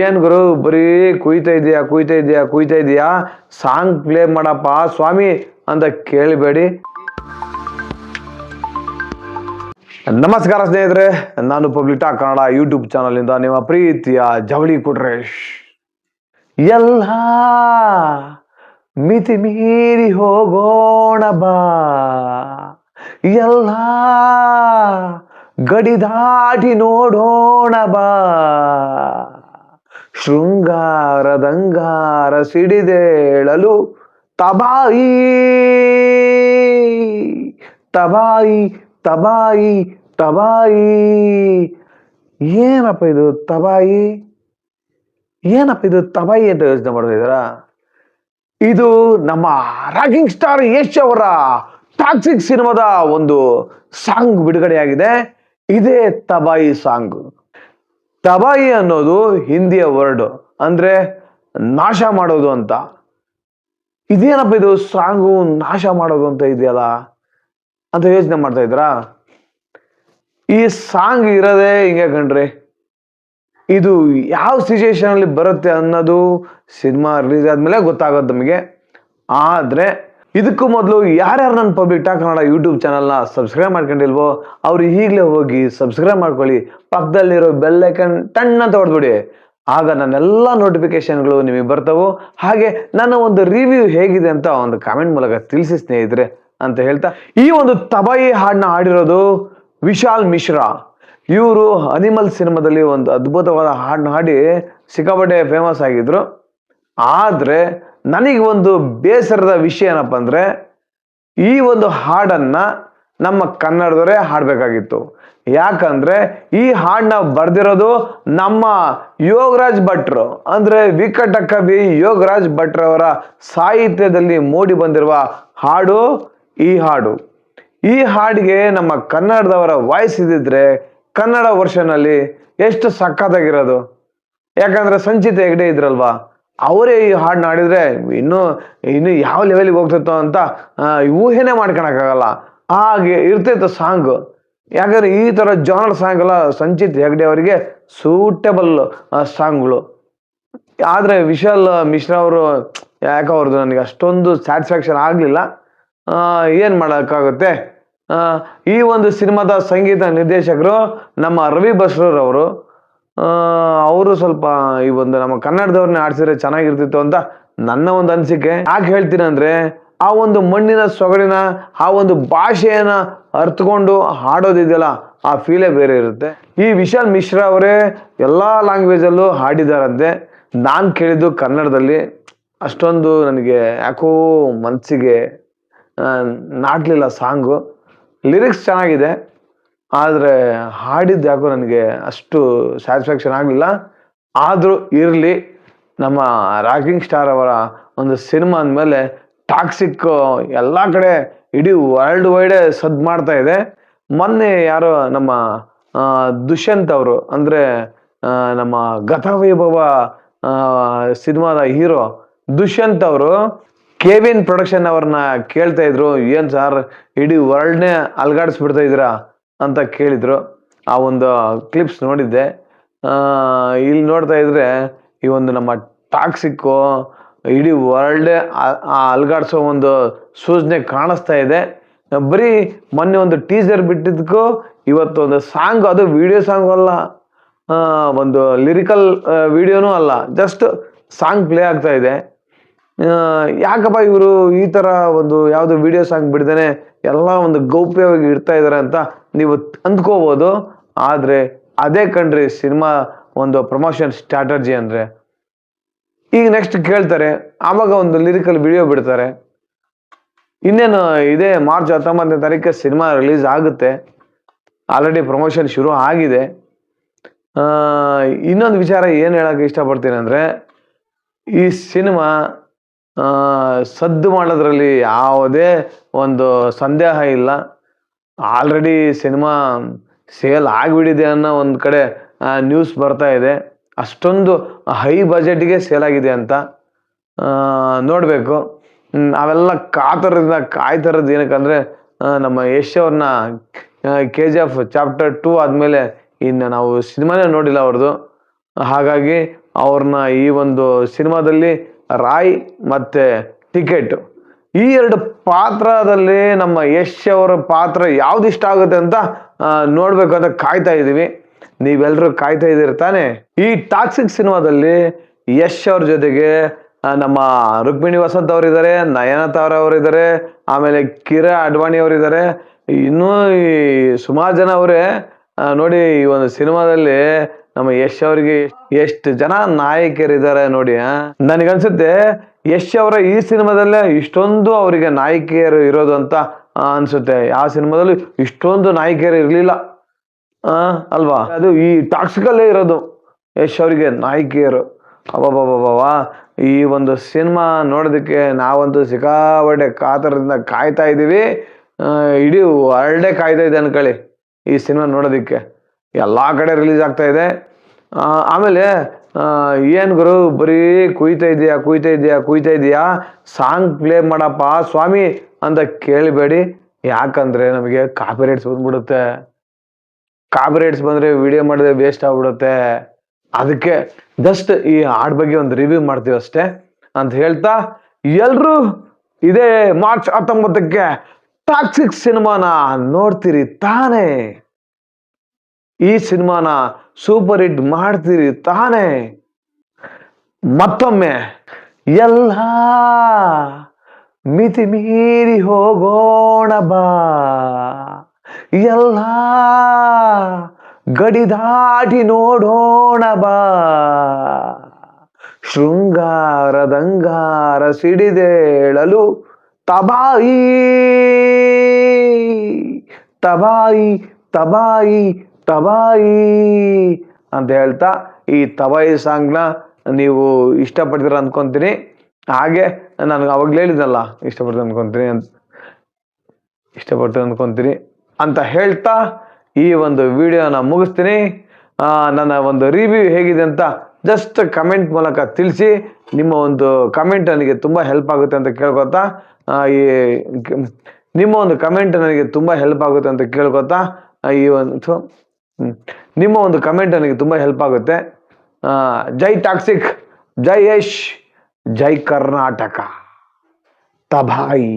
ಏನ್ ಗುರು ಬರೀ ಕುಯ್ತಾ ಇದೀಯಾ ಸಾಂಗ್ ಪ್ಲೇ ಮಾಡಪ್ಪ ಸ್ವಾಮಿ ಅಂತ ಕೇಳಬೇಡಿ. ನಮಸ್ಕಾರ ಸ್ನೇಹಿತರೆ, ನಾನು public talk Kannada YouTube channel ಇಂದ ನಿಮ್ಮ ಪ್ರೀತಿಯ ಜವಳಿ ಕುಟ್ರೇಶ್. ಎಲ್ಲ ಮಿತಿ ಮೀರಿ ಹೋಗೋಣ ಬಾ, ಎಲ್ಲ ಗಡಿ ದಾಟಿ ನೋಡೋಣ ಬಾ, ಶೃಂಗಾರದಂಗಾರ ಸಿಡಿದೇಳಲು ತಬಾಯಿ ತಬಾಯಿ ತಬಾಯಿ ತಬಾಯಿ. ಏನಪ್ಪ ಇದು ತಬಾಯಿ ಅಂತ ಯೋಚನೆ ಮಾಡ್ತಾ ಇದ್ದೀರಾ? ಇದು ನಮ್ಮ ರಾಕಿಂಗ್ ಸ್ಟಾರ್ ಯಶ್ ಅವರ ಟಾಕ್ಸಿಕ್ ಸಿನಿಮಾದ ಒಂದು ಸಾಂಗ್ ಬಿಡುಗಡೆಯಾಗಿದೆ. ಇದೇ ತಬಾಯಿ ಸಾಂಗ್. ತಬಾಯಿ ಅನ್ನೋದು ಹಿಂದಿಯ ವರ್ಡ್, ಅಂದ್ರೆ ನಾಶ ಮಾಡೋದು ಅಂತ. ಇದೇನಪ್ಪ ಇದು ಸಾಂಗು ನಾಶ ಮಾಡೋದು ಅಂತ ಇದೆಯಲ್ಲ ಅಂತ ಯೋಚನೆ ಮಾಡ್ತಾ ಇದ್ರಾ? ಈ ಸಾಂಗ್ ಇರೋದೇ ಹಿಂಗೆ ಕಣ್ರಿ. ಇದು ಯಾವ ಸಿಚುಯೇಷನ್ ಅಲ್ಲಿ ಬರುತ್ತೆ ಅನ್ನೋದು ಸಿನಿಮಾ ರಿಲೀಸ್ ಆದ್ಮೇಲೆ ಗೊತ್ತಾಗೋದು ನಮಗೆ. ಆದ್ರೆ ಇದಕ್ಕೂ ಮೊದಲು ಯಾರ್ಯಾರು ನನ್ನ ಪಬ್ಲಿಕ್ ಟಾಕ್ ಕನ್ನಡ ಯೂಟ್ಯೂಬ್ ಚಾನಲ್ನ ಸಬ್ಸ್ಕ್ರೈಬ್ ಮಾಡ್ಕೊಂಡಿಲ್ವೋ ಅವ್ರು ಈಗಲೇ ಹೋಗಿ ಸಬ್ಸ್ಕ್ರೈಬ್ ಮಾಡ್ಕೊಳ್ಳಿ. ಪಕ್ಕದಲ್ಲಿರೋ ಬೆಲ್ ಐಕನ್ ಟನ್ ಅಂತ ಹೊಡೆದ್ಬಿಡಿ. ಆಗ ನನ್ನೆಲ್ಲ ನೋಟಿಫಿಕೇಶನ್ಗಳು ನಿಮಗೆ ಬರ್ತವೋ. ಹಾಗೆ ನನ್ನ ಒಂದು ರಿವ್ಯೂ ಹೇಗಿದೆ ಅಂತ ಒಂದು ಕಾಮೆಂಟ್ ಮೂಲಕ ತಿಳಿಸಿ ಸ್ನೇಹಿತರೆ ಅಂತ ಹೇಳ್ತಾ, ಈ ಒಂದು ತಬಾಯಿ ಹಾಡನ್ನ ಹಾಡಿರೋದು ವಿಶಾಲ್ ಮಿಶ್ರಾ. ಇವರು ಅನಿಮಲ್ ಸಿನಿಮಾದಲ್ಲಿ ಒಂದು ಅದ್ಭುತವಾದ ಹಾಡನ್ನ ಹಾಡಿ ಸಿಕ್ಕಾಪಟ್ಟೆ ಫೇಮಸ್ ಆಗಿದ್ರು. ಆದ್ರೆ ನನಗೆ ಒಂದು ಬೇಸರದ ವಿಷಯ ಏನಪ್ಪ ಅಂದ್ರೆ, ಈ ಒಂದು ಹಾಡನ್ನ ನಮ್ಮ ಕನ್ನಡದವರೇ ಹಾಡಬೇಕಾಗಿತ್ತು. ಯಾಕಂದ್ರೆ ಈ ಹಾಡನ್ನ ಬರ್ದಿರೋದು ನಮ್ಮ ಯೋಗರಾಜ್ ಭಟ್ರು, ಅಂದ್ರೆ ವಿಕಟ ಕವಿ ಯೋಗರಾಜ್ ಭಟ್ರವರ ಸಾಹಿತ್ಯದಲ್ಲಿ ಮೂಡಿ ಬಂದಿರುವ ಹಾಡು ಈ ಹಾಡು. ಈ ಹಾಡಿಗೆ ನಮ್ಮ ಕನ್ನಡದವರ ವಾಯ್ಸ್ ಇದ್ದಿದ್ರೆ ಕನ್ನಡ ವರ್ಷನ್ ಅಲ್ಲಿ ಎಷ್ಟು ಸಖತ್ತಾಗಿರೋದು. ಯಾಕಂದ್ರೆ ಸಂಚಿತ ಹೆಗ್ಡೆ ಇದ್ರಲ್ವಾ, ಅವರೇ ಈ ಹಾಡನ್ನ ಹಾಡಿದ್ರೆ ಇನ್ನು ಯಾವ ಲೆವೆಲ್ಗೆ ಹೋಗ್ತಿತ್ತೋ ಅಂತ ಊಹೆನೆ ಮಾಡ್ಕೊಳಕ್ಕಾಗಲ್ಲ. ಹಾಗೆ ಇರ್ತಿತ್ತು ಸಾಂಗ್. ಯಾಕಂದ್ರೆ ಈ ತರ ಜಾನರ್ ಸಾಂಗ್ ಎಲ್ಲ ಸಂಚಿತ್ ಹೆಗ್ಡೆ ಅವರಿಗೆ ಸೂಟೇಬಲ್ ಸಾಂಗ್ಗಳು. ಆದ್ರೆ ವಿಶಾಲ್ ಮಿಶ್ರಾ ಅವರು ಅವ್ರದ್ದು ನನಗೆ ಅಷ್ಟೊಂದು ಸ್ಯಾಟಿಸ್ಫ್ಯಾಕ್ಷನ್ ಆಗ್ಲಿಲ್ಲ. ಏನ್ ಮಾಡೋಕ್ಕಾಗುತ್ತೆ. ಈ ಒಂದು ಸಿನಿಮಾದ ಸಂಗೀತ ನಿರ್ದೇಶಕರು ನಮ್ಮ ರವಿ ಬಸ್ರೂರ್ ಅವರು. ಅವರು ಸ್ವಲ್ಪ ಈ ಒಂದು ನಮ್ಮ ಕನ್ನಡದವ್ರನ್ನ ಆಡ್ಸಿದ್ರೆ ಚೆನ್ನಾಗಿರ್ತಿತ್ತು ಅಂತ ನನ್ನ ಒಂದು ಅನಿಸಿಕೆ. ಯಾಕೆ ಹೇಳ್ತೀನಿ ಅಂದ್ರೆ, ಆ ಒಂದು ಮಣ್ಣಿನ ಸೊಗಡಿನ ಆ ಒಂದು ಭಾಷೆಯನ್ನ ಅರ್ಥಕೊಂಡು ಹಾಡೋದಿದೆಯಲ್ಲ, ಆ ಫೀಲೇ ಬೇರೆ ಇರುತ್ತೆ. ಈ ವಿಶಾಲ್ ಮಿಶ್ರಾ ಅವರೇ ಎಲ್ಲಾ ಲ್ಯಾಂಗ್ವೇಜ್ ಅಲ್ಲೂ ಹಾಡಿದಾರಂತೆ. ನಾನು ಕೇಳಿದ್ದು ಕನ್ನಡದಲ್ಲಿ ಅಷ್ಟೊಂದು ನನಗೆ ಯಾಕೋ ಮನಸ್ಸಿಗೆ ನಾಟ್ಲಿಲ್ಲ ಸಾಂಗು. ಲಿರಿಕ್ಸ್ ಚೆನ್ನಾಗಿದೆ, ಆದರೆ ಹಾಡಿದ್ದು ಯಾಕೋ ನನಗೆ ಅಷ್ಟು ಸ್ಯಾಟಿಸ್ಫ್ಯಾಕ್ಷನ್ ಆಗಲಿಲ್ಲ. ಆದರೂ ಇರಲಿ, ನಮ್ಮ ರಾಕಿಂಗ್ ಸ್ಟಾರ್ ಅವರ ಒಂದು ಸಿನಿಮಾ ಅಂದಮೇಲೆ ಟಾಕ್ಸಿಕ್ ಎಲ್ಲ ಕಡೆ ಇಡೀ ವರ್ಲ್ಡ್ ವೈಡೇ ಸದ್ ಮಾಡ್ತಾ ಇದೆ. ಮೊನ್ನೆ ಯಾರೋ ನಮ್ಮ ದುಷ್ಯಂತ್ ಅವರು, ಅಂದರೆ ನಮ್ಮ ಗತವೈಭವ ಸಿನಿಮಾದ ಹೀರೋ ದುಷ್ಯಂತ್ ಅವರು ಕೆವಿನ್ ಪ್ರೊಡಕ್ಷನ್ ಅವ್ರನ್ನ ಕೇಳ್ತಾ ಇದ್ರು, ಏನ್ ಸಾರ್ ಇಡೀ ವರ್ಲ್ಡ್ನೇ ಅಲ್ಗಾಡಿಸ್ಬಿಡ್ತಾ ಇದ್ದೀರಾ ಅಂತ ಕೇಳಿದ್ರು. ಆ ಒಂದು ಕ್ಲಿಪ್ಸ್ ನೋಡಿದ್ದೆ. ಇಲ್ಲಿ ನೋಡ್ತಾ ಇದ್ರೆ ಈ ಒಂದು ನಮ್ಮ ಟಾಕ್ಸಿಕ್ಕು ಇಡೀ ವರ್ಲ್ಡೇ ಅಲ್ಗಾಡಿಸೋ ಒಂದು ಸೂಚನೆ ಕಾಣಿಸ್ತಾ ಇದೆ. ಬರೀ ಮೊನ್ನೆ ಒಂದು ಟೀಸರ್ ಬಿಟ್ಟಿದ್ದಕ್ಕೂ ಇವತ್ತು ಒಂದು ಸಾಂಗ್, ಅದು ವಿಡಿಯೋ ಸಾಂಗ್ ಅಲ್ಲ, ಒಂದು ಲಿರಿಕಲ್ ವಿಡಿಯೋನೂ ಅಲ್ಲ, ಜಸ್ಟ್ ಸಾಂಗ್ ಪ್ಲೇ ಆಗ್ತಾ ಇದೆ. ಯಾಕಪ್ಪ ಇವರು ಈ ತರ ಒಂದು ಯಾವುದು ವಿಡಿಯೋ ಸಾಂಗ್ ಬಿಡ್ದೇನೆ ಎಲ್ಲ ಒಂದು ಗೌಪ್ಯವಾಗಿ ಇಡ್ತಾ ಇದಾರೆ ಅಂತ ನೀವು ಅಂದ್ಕೋಬಹುದು. ಆದ್ರೆ ಅದೇ ಕಣ್ರಿ ಸಿನಿಮಾ ಒಂದು ಪ್ರಮೋಷನ್ ಸ್ಟ್ರಾಟಜಿ ಅಂದ್ರೆ. ಈಗ ನೆಕ್ಸ್ಟ್ ಕೇಳ್ತಾರೆ, ಆವಾಗ ಒಂದು ಲಿರಿಕಲ್ ವಿಡಿಯೋ ಬಿಡ್ತಾರೆ. ಇನ್ನೇನು ಇದೇ ಮಾರ್ಚ್ 19ನೇ ತಾರೀಕು ಸಿನಿಮಾ ರಿಲೀಸ್ ಆಗುತ್ತೆ. ಆಲ್ರೆಡಿ ಪ್ರಮೋಷನ್ ಶುರು ಆಗಿದೆ. ಇನ್ನೊಂದು ವಿಚಾರ ಏನು ಹೇಳಕ್ಕೆ ಇಷ್ಟಪಡ್ತೀನಿ ಅಂದ್ರೆ, ಈ ಸಿನಿಮಾ ಸದ್ದು ಮಾಡೋದ್ರಲ್ಲಿ ಯಾವುದೇ ಒಂದು ಸಂದೇಹ ಇಲ್ಲ. ಆಲ್ರೆಡಿ ಸಿನಿಮಾ ಸೇಲ್ ಆಗಿಬಿಟ್ಟಿದೆ ಅನ್ನೋ ಒಂದು ಕಡೆ ನ್ಯೂಸ್ ಬರ್ತಾ ಇದೆ. ಅಷ್ಟೊಂದು ಹೈ ಬಜೆಟ್ಗೆ ಸೇಲ್ ಆಗಿದೆ ಅಂತ ನೋಡಬೇಕು. ಅವೆಲ್ಲ ಕಾಯ್ತಿರೋದು ಏನಕ್ಕಂದ್ರೆ, ನಮ್ಮ ಯಶ್ ಅವ್ರನ್ನ KGF ಚಾಪ್ಟರ್ 2 ಆದಮೇಲೆ ಇನ್ನು ನಾವು ಸಿನಿಮಾನೇ ನೋಡಿಲ್ಲ ಅವ್ರದ್ದು. ಹಾಗಾಗಿ ಅವ್ರನ್ನ ಈ ಒಂದು ಸಿನಿಮಾದಲ್ಲಿ ರಾಯ್ ಮತ್ತೆ ಟಿಕೆಟ್ ಈ ಎರಡು ಪಾತ್ರದಲ್ಲಿ ನಮ್ಮ ಯಶ್ ಅವರ ಪಾತ್ರ ಯಾವ್ದು ಇಷ್ಟ ಆಗುತ್ತೆ ಅಂತ ನೋಡ್ಬೇಕು ಅಂತ ಕಾಯ್ತಾ ಇದೀವಿ. ನೀವೆಲ್ಲರೂ ಕಾಯ್ತಾ ಇದೀರಿ ತಾನೆ? ಈ ಟಾಕ್ಸಿಕ್ ಸಿನಿಮಾದಲ್ಲಿ ಯಶ್ ಅವ್ರ ಜೊತೆಗೆ ನಮ್ಮ ರುಕ್ಮಿಣಿ ವಸಂತ್ ಅವರಿದ್ದಾರೆ, ನಯನತಾರ ಅವರಿದ್ದಾರೆ, ಆಮೇಲೆ ಕಿರಾ ಅಡ್ವಾಣಿ ಅವರಿದ್ದಾರೆ, ಇನ್ನೂ ಈ ಸುಮಾರು ಜನ ಅವರೇ. ನೋಡಿ, ಈ ಒಂದು ಸಿನಿಮಾದಲ್ಲಿ ನಮ್ಮ ಯಶ್ ಅವರಿಗೆ ಎಷ್ಟು ಜನ ನಾಯಕಿಯರಿದ್ದಾರೆ ನೋಡಿ. ನನಗನ್ಸುತ್ತೆ ಯಶ್ ಅವರ ಈ ಸಿನಿಮಾದಲ್ಲೇ ಇಷ್ಟೊಂದು ಅವರಿಗೆ ನಾಯಕಿಯರು ಇರೋದು ಅಂತ ಅನ್ಸುತ್ತೆ. ಯಾವ ಸಿನಿಮಾದಲ್ಲೂ ಇಷ್ಟೊಂದು ನಾಯಕಿಯರು ಇರ್ಲಿಲ್ಲ ಅಲ್ವಾ? ಅದು ಈ ಟಾಕ್ಸಿಕಲ್ಲೇ ಇರೋದು ಯಶ್ ಅವರಿಗೆ ನಾಯಕಿಯರು. ಅಬ್ಬಬ್ಬಬ್ಬಬ್ಬ, ಈ ಒಂದು ಸಿನಿಮಾ ನೋಡೋದಕ್ಕೆ ನಾವಂತೂ ಸಿಕ್ಕಾಪಟ್ಟೆ ಕಾತರದಿಂದ ಕಾಯ್ತಾ ಇದ್ದೀವಿ. ಇಡೀ ವರ್ಲ್ಡೇ ಕಾಯ್ತಾ ಇದೆ ಅನ್ಕೊಳ್ಳಿ ಈ ಸಿನಿಮಾ ನೋಡೋದಕ್ಕೆ. ಎಲ್ಲ ಕಡೆ ರಿಲೀಸ್ ಆಗ್ತಾ ಇದೆ. ಆಮೇಲೆ ಏನು ಗುರು ಬರೀ ಕುಯ್ತಾ ಇದೆಯಾ ಸಾಂಗ್ ಪ್ಲೇ ಮಾಡಪ್ಪ ಸ್ವಾಮಿ ಅಂತ ಕೇಳಬೇಡಿ. ಯಾಕಂದ್ರೆ ನಮಗೆ ಕಾಪಿರೈಟ್ಸ್ ಬಂದ್ಬಿಡುತ್ತೆ. ಕಾಪಿರೈಟ್ಸ್ ಬಂದ್ರೆ ವಿಡಿಯೋ ಮಾಡಿದ್ರೆ ವೇಸ್ಟ್ ಆಗ್ಬಿಡುತ್ತೆ. ಅದಕ್ಕೆ ಜಸ್ಟ್ ಈ ಹಾಡ್ ಬಗ್ಗೆ ಒಂದು ರಿವ್ಯೂ ಮಾಡ್ತೀವಿ ಅಷ್ಟೇ ಅಂತ ಹೇಳ್ತಾ, ಎಲ್ರೂ ಇದೇ ಮಾರ್ಚ್ 19ಕ್ಕೆ ಟಾಕ್ಸಿಕ್ ಸಿನಿಮಾನ ನೋಡ್ತೀರಿ ತಾನೇ? ಈ ಸಿನಿಮಾನ ಸೂಪರ್ ಹಿಟ್ ಮಾಡ್ತೀರಿ ತಾನೇ? ಮತ್ತೊಮ್ಮೆ ಎಲ್ಲ ಮಿತಿ ಮೀರಿ ಹೋಗೋಣ ಬಾ, ಎಲ್ಲ ಗಡಿ ದಾಟಿ ನೋಡೋಣ ಬಾ, ಶೃಂಗಾರದಂಗಾರ ಸಿಡಿದೇಳಲು ತಬಾಯಿ ತಬಾಯಿ ತಬಾಯಿ ತಬಾಯಿ ಅಂತ ಹೇಳ್ತಾ ಈ ತಬಾಯಿ ಸಾಂಗ್ನ ನೀವು ಇಷ್ಟಪಡ್ತೀರ ಅನ್ಕೊಂತೀನಿ. ಹಾಗೆ ನನಗೆ ಅವಾಗಲೇ ಹೇಳಿದ್ನಲ್ಲ ಇಷ್ಟಪಡ್ತೀನಿ ಅಂತ ಹೇಳ್ತಾ ಈ ಒಂದು ವಿಡಿಯೋನ ಮುಗಿಸ್ತೀನಿ. ನನ್ನ ಒಂದು ರಿವ್ಯೂ ಹೇಗಿದೆ ಅಂತ ಜಸ್ಟ್ ಕಮೆಂಟ್ ಮೂಲಕ ತಿಳಿಸಿ. ನಿಮ್ಮ ಒಂದು ಕಮೆಂಟ್ ನನಗೆ ತುಂಬ ಹೆಲ್ಪ್ ಆಗುತ್ತೆ ಅಂತ ಕೇಳ್ಕೊತಾ ನಿಮ್ಮ ಒಂದು ಕಮೆಂಟ್ ನನಗೆ ತುಂಬ ಹೆಲ್ಪ್ ಆಗುತ್ತೆ ಅಂತ ಕೇಳ್ಕೊತಾ ನಿಮ್ಮ ಒಂದು ಕಮೆಂಟ್ ನನಗೆ ತುಂಬ ಹೆಲ್ಪ್ ಆಗುತ್ತೆ. ಜೈ ಟಾಕ್ಸಿಕ್, ಜೈ ಯಶ್, ಜೈ ಕರ್ನಾಟಕ, ತಬಾಯಿ.